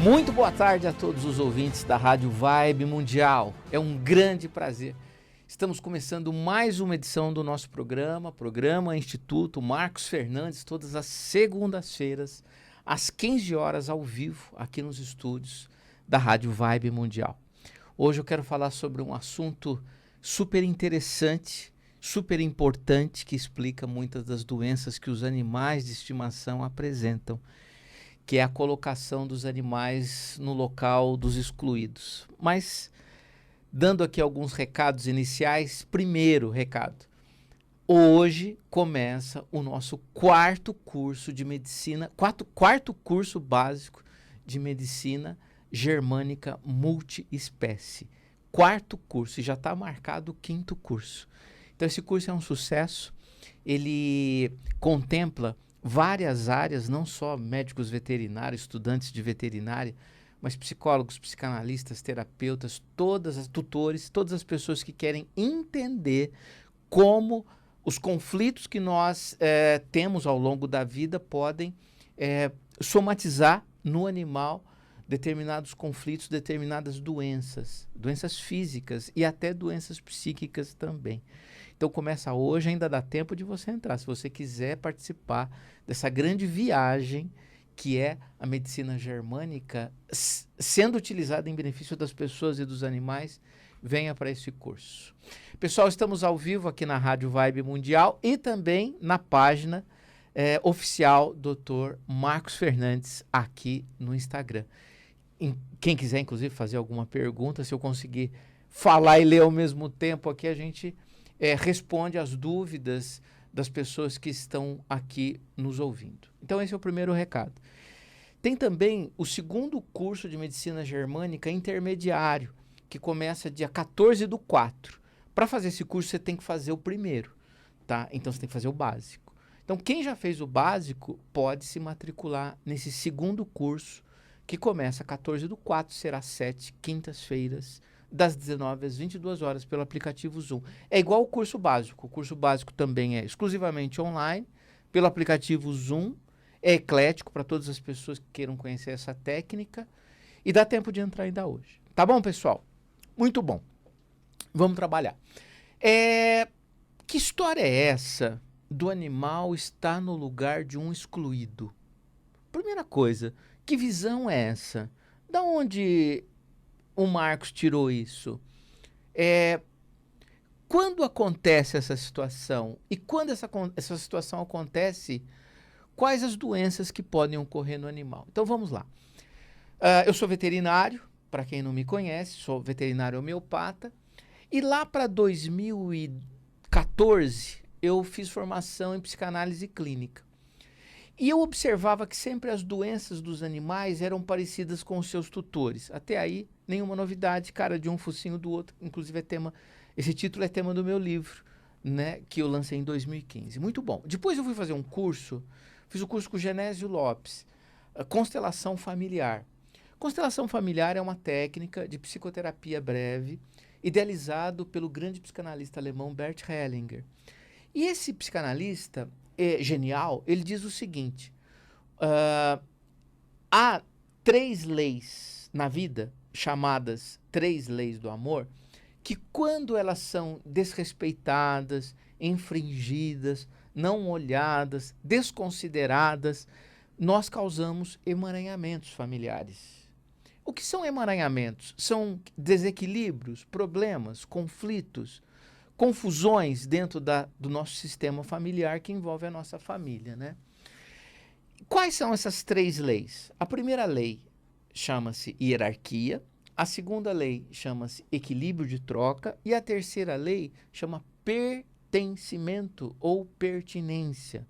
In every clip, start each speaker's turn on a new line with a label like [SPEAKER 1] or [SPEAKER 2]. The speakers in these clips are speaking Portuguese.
[SPEAKER 1] Muito boa tarde a todos os ouvintes da Rádio Vibe Mundial. É um grande prazer. Estamos começando mais uma edição do nosso programa Instituto Marcos Fernandes, todas as segundas-feiras, às 15 horas, ao vivo, aqui nos estúdios da Rádio Vibe Mundial. Hoje eu quero falar sobre um assunto super interessante, super importante, que explica muitas das doenças que os animais de estimação apresentam, que é a colocação dos animais no local dos excluídos. Mas, dando aqui alguns recados iniciais, primeiro recado, hoje começa o nosso quarto curso de medicina, quarto curso básico de medicina germânica multiespécie. Quarto curso, e já está marcado o quinto curso. Então esse curso é um sucesso, ele contempla várias áreas, não só médicos veterinários, estudantes de veterinária, mas psicólogos, psicanalistas, terapeutas, tutores, todas as pessoas que querem entender como os conflitos que nós temos ao longo da vida podem somatizar no animal determinados conflitos, determinadas doenças físicas e até doenças psíquicas também. Então começa hoje, ainda dá tempo de você entrar, se você quiser participar dessa grande viagem que é a medicina germânica sendo utilizada em benefício das pessoas e dos animais, venha para esse curso. Pessoal, estamos ao vivo aqui na Rádio Vibe Mundial e também na página oficial Dr. Marcos Fernandes aqui no Instagram. Quem quiser, inclusive, fazer alguma pergunta, se eu conseguir falar e ler ao mesmo tempo aqui, a gente responde às dúvidas das pessoas que estão aqui nos ouvindo. Então esse é o primeiro recado. Tem também o segundo curso de medicina germânica intermediário, que começa dia 14/4. Para fazer esse curso você tem que fazer o primeiro, tá? Então você tem que fazer o básico. Então quem já fez o básico pode se matricular nesse segundo curso, que começa 14/4, será 7 quintas-feiras, das 19 às 22 horas pelo aplicativo Zoom. É igual o curso básico. O curso básico também é exclusivamente online, pelo aplicativo Zoom. É eclético para todas as pessoas que queiram conhecer essa técnica. E dá tempo de entrar ainda hoje. Tá bom, pessoal? Muito bom. Vamos trabalhar. Que história é essa do animal estar no lugar de um excluído? Primeira coisa, que visão é essa? Da onde o Marcos tirou isso? Quando acontece essa situação? E quando essa situação acontece, quais as doenças que podem ocorrer no animal? Então vamos lá. Eu sou veterinário, para quem não me conhece, sou veterinário homeopata, e lá para 2014 eu fiz formação em psicanálise clínica. E eu observava que sempre as doenças dos animais eram parecidas com os seus tutores. Até aí, nenhuma novidade, cara de um, focinho do outro. Inclusive, esse título é tema do meu livro, né, que eu lancei em 2015. Muito bom. Depois eu fui fazer um curso, fiz o curso com o Genésio Lopes, Constelação Familiar. Constelação Familiar é uma técnica de psicoterapia breve, idealizado pelo grande psicanalista alemão Bert Hellinger. E esse psicanalista genial, ele diz o seguinte: há 3 leis na vida, chamadas 3 leis do amor, que quando elas são desrespeitadas, infringidas, não olhadas, desconsideradas, nós causamos emaranhamentos familiares. O que são emaranhamentos? São desequilíbrios, problemas, conflitos, confusões dentro do nosso sistema familiar que envolve a nossa família, né? Quais são essas 3 leis? A primeira lei chama-se hierarquia, a segunda lei chama-se equilíbrio de troca e a terceira lei chama pertencimento ou pertinência.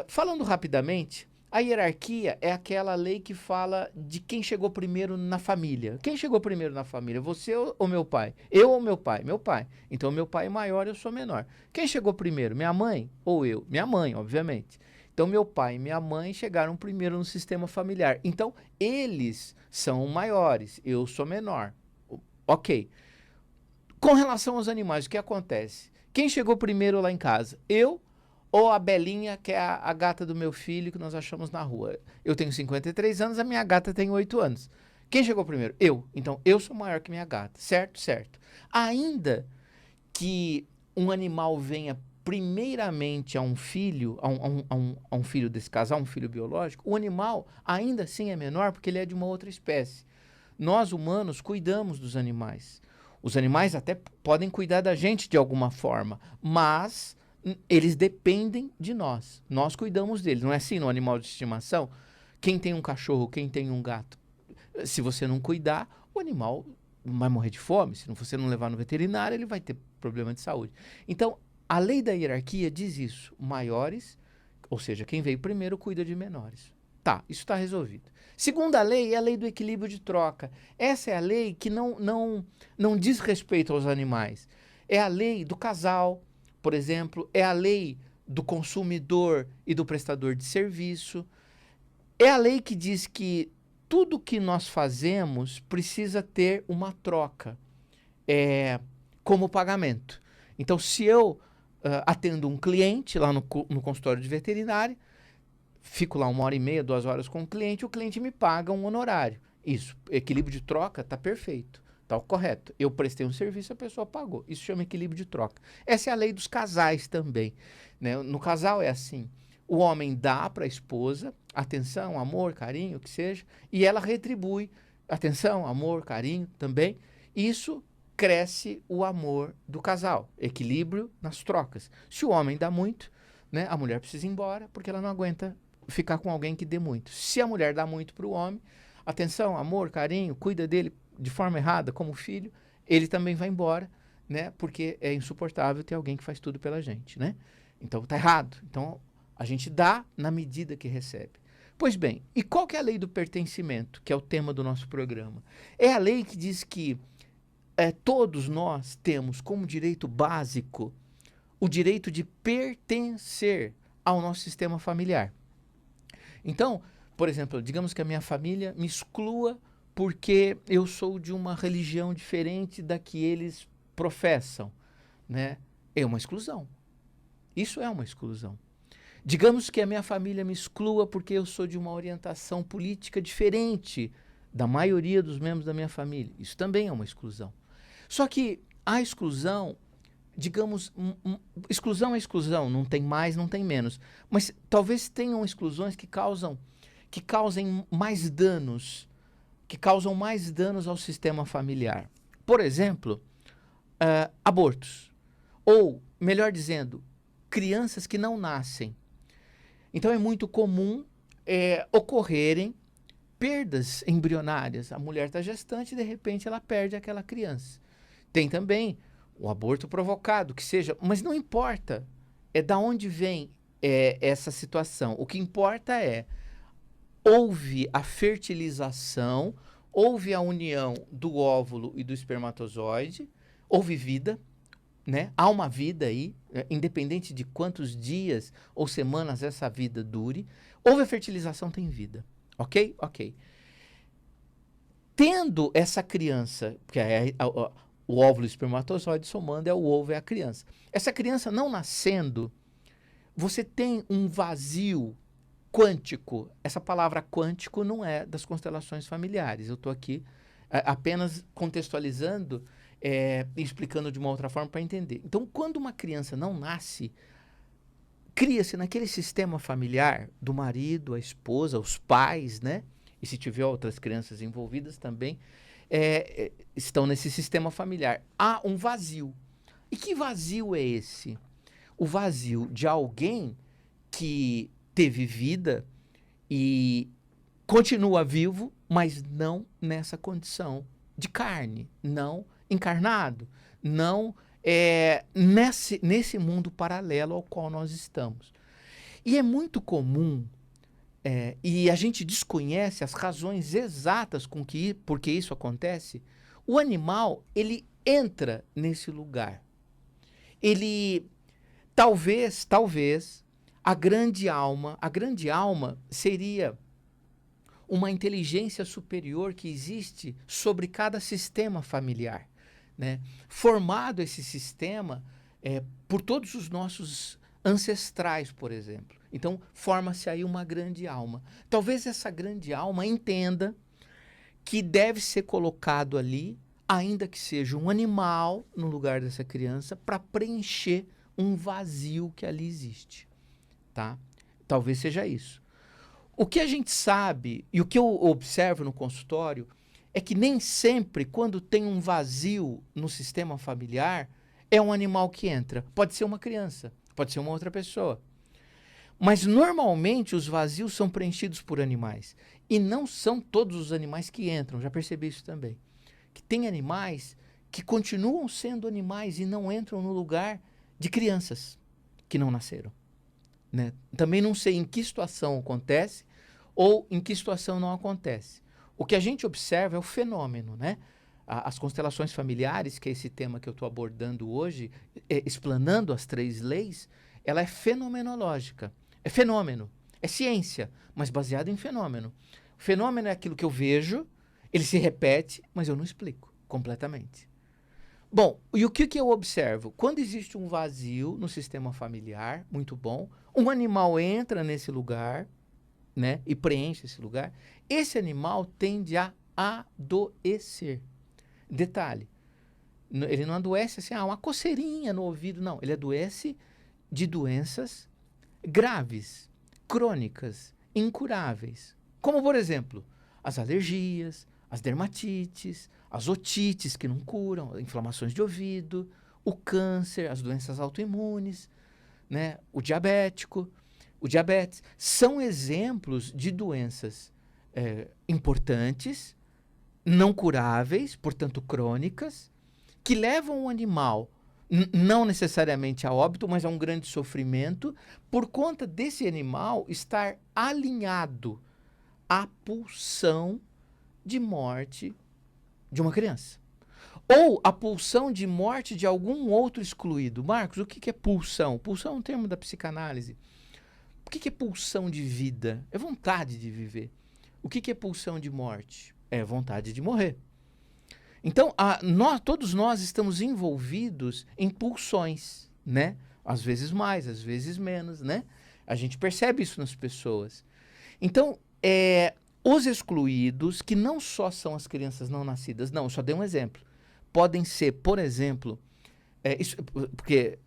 [SPEAKER 1] Falando rapidamente, a hierarquia é aquela lei que fala de quem chegou primeiro na família. Quem chegou primeiro na família? Você ou meu pai? Eu ou meu pai? Meu pai. Então, meu pai é maior, eu sou menor. Quem chegou primeiro? Minha mãe ou eu? Minha mãe, obviamente. Então, meu pai e minha mãe chegaram primeiro no sistema familiar. Então, eles são maiores, eu sou menor. Ok. Com relação aos animais, o que acontece? Quem chegou primeiro lá em casa? Eu ou a Belinha, que é a gata do meu filho, que nós achamos na rua. Eu tenho 53 anos, a minha gata tem 8 anos. Quem chegou primeiro? Eu. Então, eu sou maior que minha gata. Certo? Certo. Ainda que um animal venha primeiramente a um filho, a um filho desse casal, um filho biológico, o animal ainda assim é menor porque ele é de uma outra espécie. Nós, humanos, cuidamos dos animais. Os animais até podem cuidar da gente de alguma forma, mas eles dependem de nós. Nós cuidamos deles. Não é assim no animal de estimação? Quem tem um cachorro, quem tem um gato, se você não cuidar, o animal vai morrer de fome. Se você não levar no veterinário, ele vai ter problema de saúde. Então, a lei da hierarquia diz isso. Maiores, ou seja, quem veio primeiro cuida de menores. Tá, isso está resolvido. Segunda lei é a lei do equilíbrio de troca. Essa é a lei que não diz respeito aos animais. É a lei do casal, por exemplo, é a lei do consumidor e do prestador de serviço. É a lei que diz que tudo que nós fazemos precisa ter uma troca como pagamento. Então, se eu atendo um cliente lá no consultório de veterinário, fico lá 1h30, 2 horas com o cliente me paga um honorário. Isso, equilíbrio de troca está perfeito, está correto. Eu prestei um serviço, a pessoa pagou. Isso chama equilíbrio de troca. Essa é a lei dos casais também, né? No casal é assim. O homem dá para a esposa atenção, amor, carinho, o que seja, e ela retribui atenção, amor, carinho também. Isso cresce o amor do casal, equilíbrio nas trocas. Se o homem dá muito, né, a mulher precisa ir embora porque ela não aguenta ficar com alguém que dê muito. Se a mulher dá muito para o homem, atenção, amor, carinho, cuida dele de forma errada como filho, ele também vai embora, né, porque é insuportável ter alguém que faz tudo pela gente, né? Então tá errado. Então a gente dá na medida que recebe. Pois bem, e qual que é a lei do pertencimento, que é o tema do nosso programa? É a lei que diz que todos nós temos como direito básico o direito de pertencer ao nosso sistema familiar. Então, por exemplo, digamos que a minha família me exclua porque eu sou de uma religião diferente da que eles professam, né? É uma exclusão. Isso é uma exclusão. Digamos que a minha família me exclua porque eu sou de uma orientação política diferente da maioria dos membros da minha família. Isso também é uma exclusão. Só que a exclusão, digamos, exclusão é exclusão, não tem mais, não tem menos. Mas talvez tenham exclusões que causem mais danos, que causam mais danos ao sistema familiar. Por exemplo, abortos. Ou, melhor dizendo, crianças que não nascem. Então é muito comum ocorrerem perdas embrionárias. A mulher está gestante e de repente ela perde aquela criança. Tem também o aborto provocado, que seja, mas não importa da onde vem essa situação. O que importa houve a fertilização, houve a união do óvulo e do espermatozoide, houve vida, né? Há uma vida aí, independente de quantos dias ou semanas essa vida dure. Houve a fertilização, tem vida. Ok? Ok. Tendo essa criança, que o óvulo e o espermatozoide somando o ovo é a criança. Essa criança não nascendo, você tem um vazio quântico. Essa palavra quântico não é das constelações familiares. Eu estou aqui apenas contextualizando, explicando de uma outra forma para entender. Então, quando uma criança não nasce, cria-se naquele sistema familiar do marido, a esposa, os pais, né? E se tiver outras crianças envolvidas também, estão nesse sistema familiar. Há um vazio. E que vazio é esse? O vazio de alguém que teve vida e continua vivo, mas não nessa condição de carne, não encarnado, não nesse mundo paralelo ao qual nós estamos. E é muito comum, e a gente desconhece as razões exatas porque isso acontece. O animal, ele entra nesse lugar. Ele, talvez, a grande alma seria uma inteligência superior que existe sobre cada sistema familiar, né? Formado esse sistema por todos os nossos ancestrais, por exemplo. Então, forma-se aí uma grande alma. Talvez essa grande alma entenda que deve ser colocado ali, ainda que seja um animal no lugar dessa criança, para preencher um vazio que ali existe, tá? Talvez seja isso. O que a gente sabe, e o que eu observo no consultório, é que nem sempre, quando tem um vazio no sistema familiar, é um animal que entra. Pode ser uma criança, pode ser uma outra pessoa. Mas, normalmente, os vazios são preenchidos por animais. E não são todos os animais que entram, já percebi isso também. Que tem animais que continuam sendo animais e não entram no lugar de crianças que não nasceram, né? Também não sei em que situação acontece ou em que situação não acontece. O que a gente observa é o fenômeno, né? As constelações familiares, que é esse tema que eu estou abordando hoje, explanando as 3 leis, ela é fenomenológica. É fenômeno, é ciência, mas baseado em fenômeno. O fenômeno é aquilo que eu vejo, ele se repete, mas eu não explico completamente. Bom, e o que eu observo? Quando existe um vazio no sistema familiar, muito bom, um animal entra nesse lugar, né, e preenche esse lugar, esse animal tende a adoecer. Detalhe, ele não adoece assim, uma coceirinha no ouvido, não. Ele adoece de doenças graves, crônicas, incuráveis. Como, por exemplo, as alergias, as dermatites, as otites que não curam, inflamações de ouvido, o câncer, as doenças autoimunes, né? O diabetes. São exemplos de doenças importantes, não curáveis, portanto crônicas, que levam o animal não necessariamente a óbito, mas a um grande sofrimento, por conta desse animal estar alinhado à pulsão de morte de uma criança. Ou a pulsão de morte de algum outro excluído. Marcos, o que é pulsão? Pulsão é um termo da psicanálise. O que é pulsão de vida? É vontade de viver. O que é pulsão de morte? É vontade de morrer. Então, todos nós estamos envolvidos em pulsões, né? Às vezes mais, às vezes menos, né? A gente percebe isso nas pessoas. Então, os excluídos, que não só são as crianças não nascidas, não, eu só dei um exemplo. Podem ser, por exemplo, porque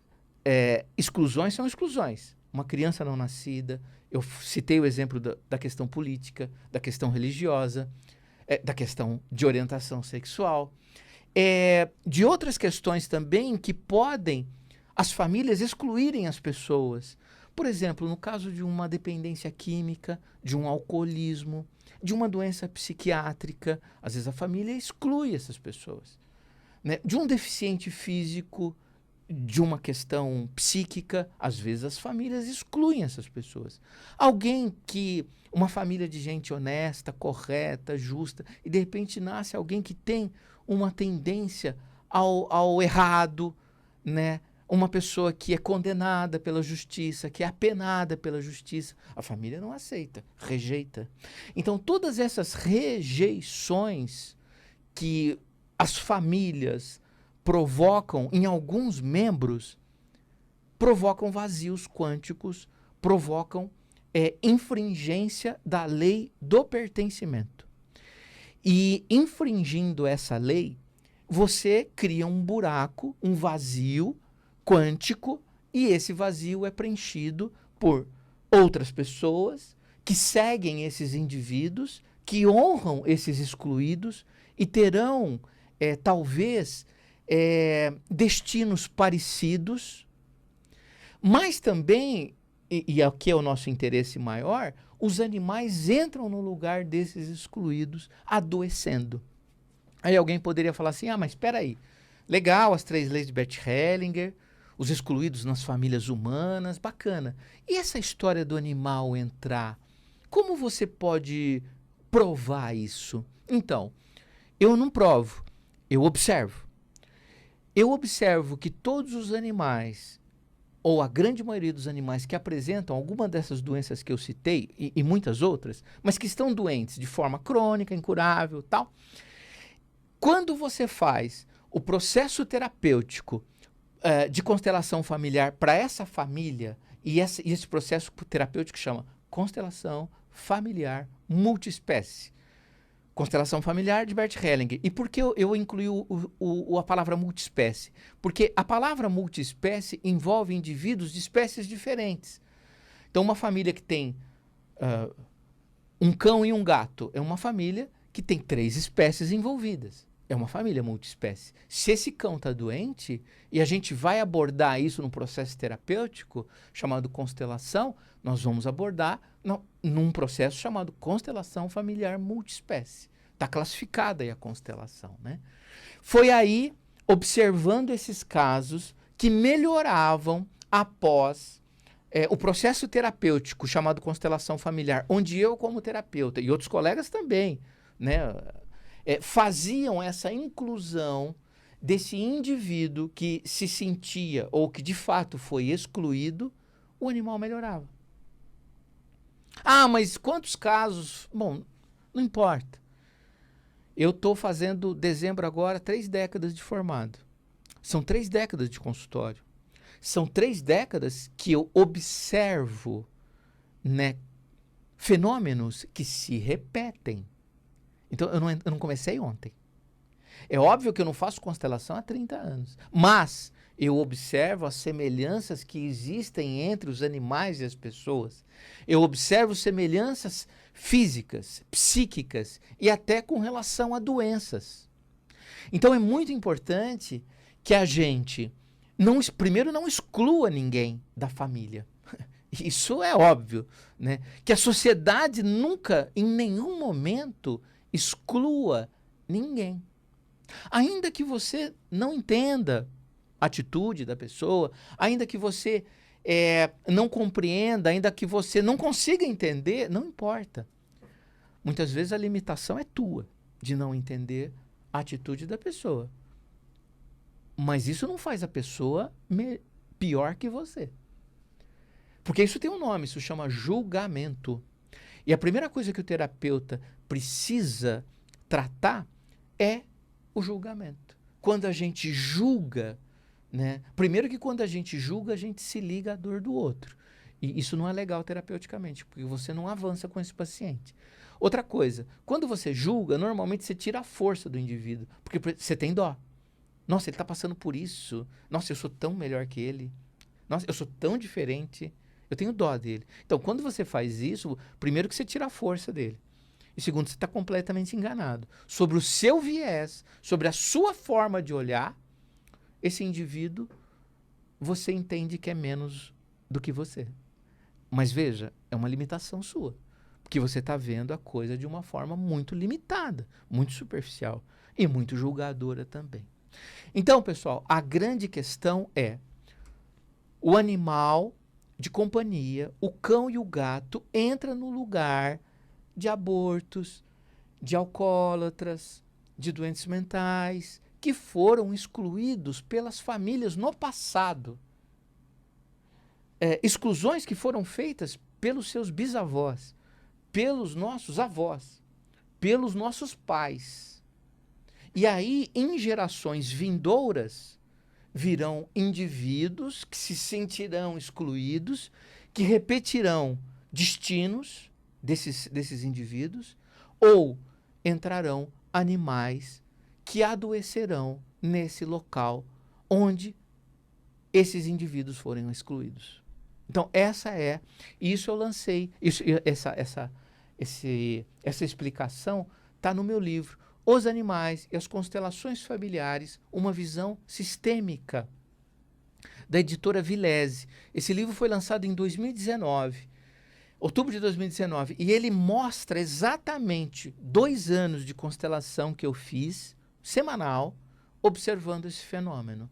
[SPEAKER 1] exclusões são exclusões. Uma criança não nascida, eu citei o exemplo da questão política, da questão religiosa, da questão de orientação sexual, de outras questões também que podem as famílias excluírem as pessoas. Por exemplo, no caso de uma dependência química, de um alcoolismo, de uma doença psiquiátrica, às vezes a família exclui essas pessoas, né? De um deficiente físico, de uma questão psíquica, às vezes as famílias excluem essas pessoas. Uma família de gente honesta, correta, justa, e de repente nasce alguém que tem uma tendência ao errado, né? Uma pessoa que é condenada pela justiça, que é apenada pela justiça, a família não aceita, rejeita. Então, todas essas rejeições que as famílias provocam em alguns membros, provocam vazios quânticos, provocam infringência da lei do pertencimento. E infringindo essa lei, você cria um buraco, um vazio quântico, e esse vazio é preenchido por outras pessoas que seguem esses indivíduos, que honram esses excluídos e terão, talvez, destinos parecidos, mas também, e aqui é o nosso interesse maior, os animais entram no lugar desses excluídos, adoecendo. Aí alguém poderia falar assim, mas espera aí, legal as 3 leis de Bert Hellinger, os excluídos nas famílias humanas, bacana. E essa história do animal entrar, como você pode provar isso? Então, eu não provo, eu observo. Eu observo que todos os animais, ou a grande maioria dos animais que apresentam alguma dessas doenças que eu citei, e muitas outras, mas que estão doentes de forma crônica, incurável, tal, quando você faz o processo terapêutico de constelação familiar para essa família, E esse processo terapêutico chama constelação familiar multiespécie. Constelação familiar de Bert Hellinger. E por que eu incluí a palavra multiespécie? Porque a palavra multiespécie envolve indivíduos de espécies diferentes. Então, uma família que tem um cão e um gato é uma família que tem 3 espécies envolvidas. É uma família multiespécie. Se esse cão está doente, e a gente vai abordar isso num processo terapêutico chamado constelação, nós vamos abordar num processo chamado constelação familiar multiespécie. Está classificada aí a constelação, né? Foi aí, observando esses casos, que melhoravam após o processo terapêutico chamado constelação familiar, onde eu, como terapeuta, e outros colegas também, né, faziam essa inclusão desse indivíduo que se sentia ou que de fato foi excluído, o animal melhorava. Ah, mas quantos casos? Bom, não importa. Eu estou fazendo dezembro agora 3 décadas de formado. São 3 décadas de consultório. São 3 décadas que eu observo, né, fenômenos que se repetem. Então, eu não comecei ontem. É óbvio que eu não faço constelação há 30 anos, mas eu observo as semelhanças que existem entre os animais e as pessoas. Eu observo semelhanças físicas, psíquicas e até com relação a doenças. Então, é muito importante que a gente, primeiro, não exclua ninguém da família. Isso é óbvio, né? Que a sociedade nunca, em nenhum momento, exclua ninguém. Ainda que você não entenda a atitude da pessoa, ainda que você não compreenda, ainda que você não consiga entender, não importa. Muitas vezes a limitação é tua de não entender a atitude da pessoa. Mas isso não faz a pessoa pior que você. Porque isso tem um nome, isso chama julgamento. E a primeira coisa que o terapeuta precisa tratar é o julgamento. Quando a gente julga, né? Primeiro que quando a gente julga, a gente se liga à dor do outro. E isso não é legal terapeuticamente, porque você não avança com esse paciente. Outra coisa, quando você julga, normalmente você tira a força do indivíduo, porque você tem dó. Nossa, ele está passando por isso. Nossa, eu sou tão melhor que ele. Nossa, eu sou tão diferente. Eu tenho dó dele. Então, quando você faz isso, primeiro que você tira a força dele. E segundo, você está completamente enganado. Sobre o seu viés, sobre a sua forma de olhar, esse indivíduo, você entende que é menos do que você. Mas veja, é uma limitação sua. Porque você está vendo a coisa de uma forma muito limitada, muito superficial e muito julgadora também. Então, pessoal, a grande questão é o animal de companhia, o cão e o gato, entra no lugar de abortos, de alcoólatras, de doentes mentais, que foram excluídos pelas famílias no passado. Exclusões que foram feitas pelos seus bisavós, pelos nossos avós, pelos nossos pais. E aí, em gerações vindouras, virão indivíduos que se sentirão excluídos, que repetirão destinos desses indivíduos, ou entrarão animais que adoecerão nesse local onde esses indivíduos forem excluídos. Então, isso eu lancei, essa explicação está no meu livro, Os Animais e as Constelações Familiares, uma visão sistêmica, da editora Vilese. Esse livro foi lançado em 2019, outubro de 2019, e ele mostra exatamente 2 anos de constelação que eu fiz, semanal, observando esse fenômeno.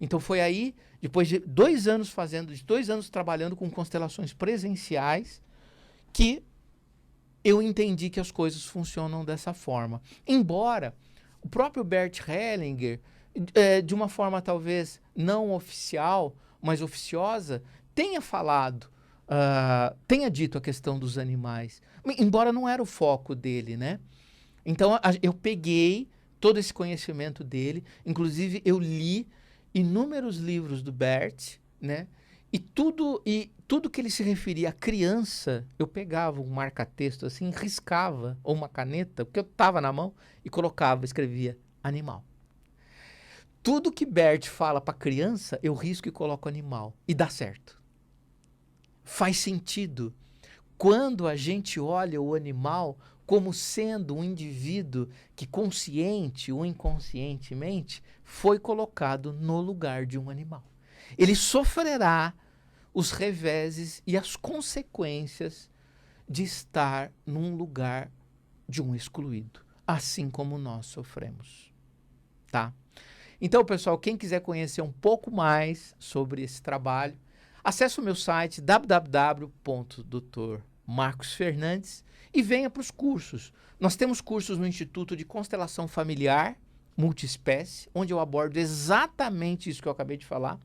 [SPEAKER 1] Então foi aí, depois de 2 anos de 2 anos trabalhando com constelações presenciais, que eu entendi que as coisas funcionam dessa forma. Embora o próprio Bert Hellinger, de uma forma talvez não oficial, mas oficiosa, tenha falado, tenha dito a questão dos animais, embora não era o foco dele, né? Então eu peguei todo esse conhecimento dele, inclusive eu li inúmeros livros do Bert, né? E tudo que ele se referia a criança, eu pegava um marca-texto assim, riscava, ou uma caneta, porque eu estava na mão, e colocava, escrevia animal. Tudo que Bert fala para criança, eu risco e coloco animal. E dá certo. Faz sentido. Quando a gente olha o animal como sendo um indivíduo que consciente ou inconscientemente foi colocado no lugar de um animal. Ele sofrerá os reveses e as consequências de estar num lugar de um excluído, assim como nós sofremos, tá? Então, pessoal, quem quiser conhecer um pouco mais sobre esse trabalho, acesse o meu site www.drmarcosfernandes e venha para os cursos. Nós temos cursos no Instituto de Constelação Familiar Multiespécie, onde eu abordo exatamente isso que eu acabei de falar.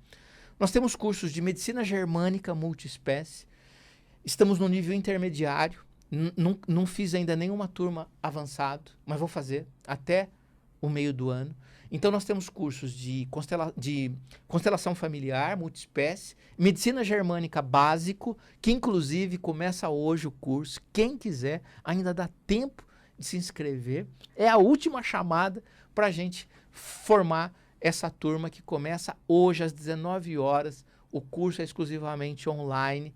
[SPEAKER 1] Nós temos cursos de Medicina Germânica Multiespécie. Estamos no nível intermediário. Não fiz ainda nenhuma turma avançado, mas vou fazer até o meio do ano. Então, nós temos cursos de constelação familiar, multiespécie, medicina germânica básico, que inclusive começa hoje o curso. Quem quiser, ainda dá tempo de se inscrever. É a última chamada para a gente formar essa turma que começa hoje às 19 horas. O curso é exclusivamente online,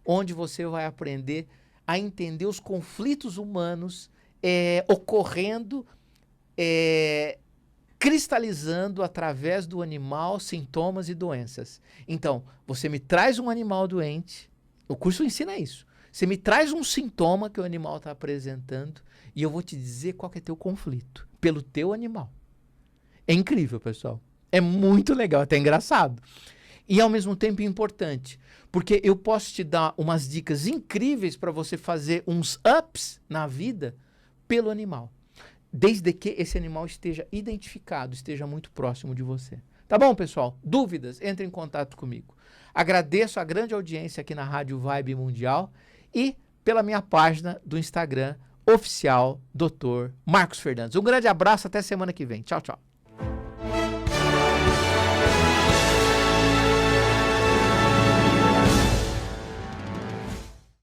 [SPEAKER 1] onde você vai aprender a entender os conflitos humanos ocorrendo, cristalizando através do animal sintomas e doenças. Então, você me traz um animal doente, o curso ensina isso. Você me traz um sintoma que o animal está apresentando e eu vou te dizer qual que é teu conflito, pelo teu animal. É incrível, pessoal. É muito legal, até engraçado. E ao mesmo tempo importante, porque eu posso te dar umas dicas incríveis para você fazer uns ups na vida pelo animal. Desde que esse animal esteja identificado, esteja muito próximo de você. Tá bom, pessoal? Dúvidas? Entre em contato comigo. Agradeço a grande audiência aqui na Rádio Vibe Mundial e pela minha página do Instagram oficial, Dr. Marcos Fernandes. Um grande abraço, até semana que vem. Tchau, tchau.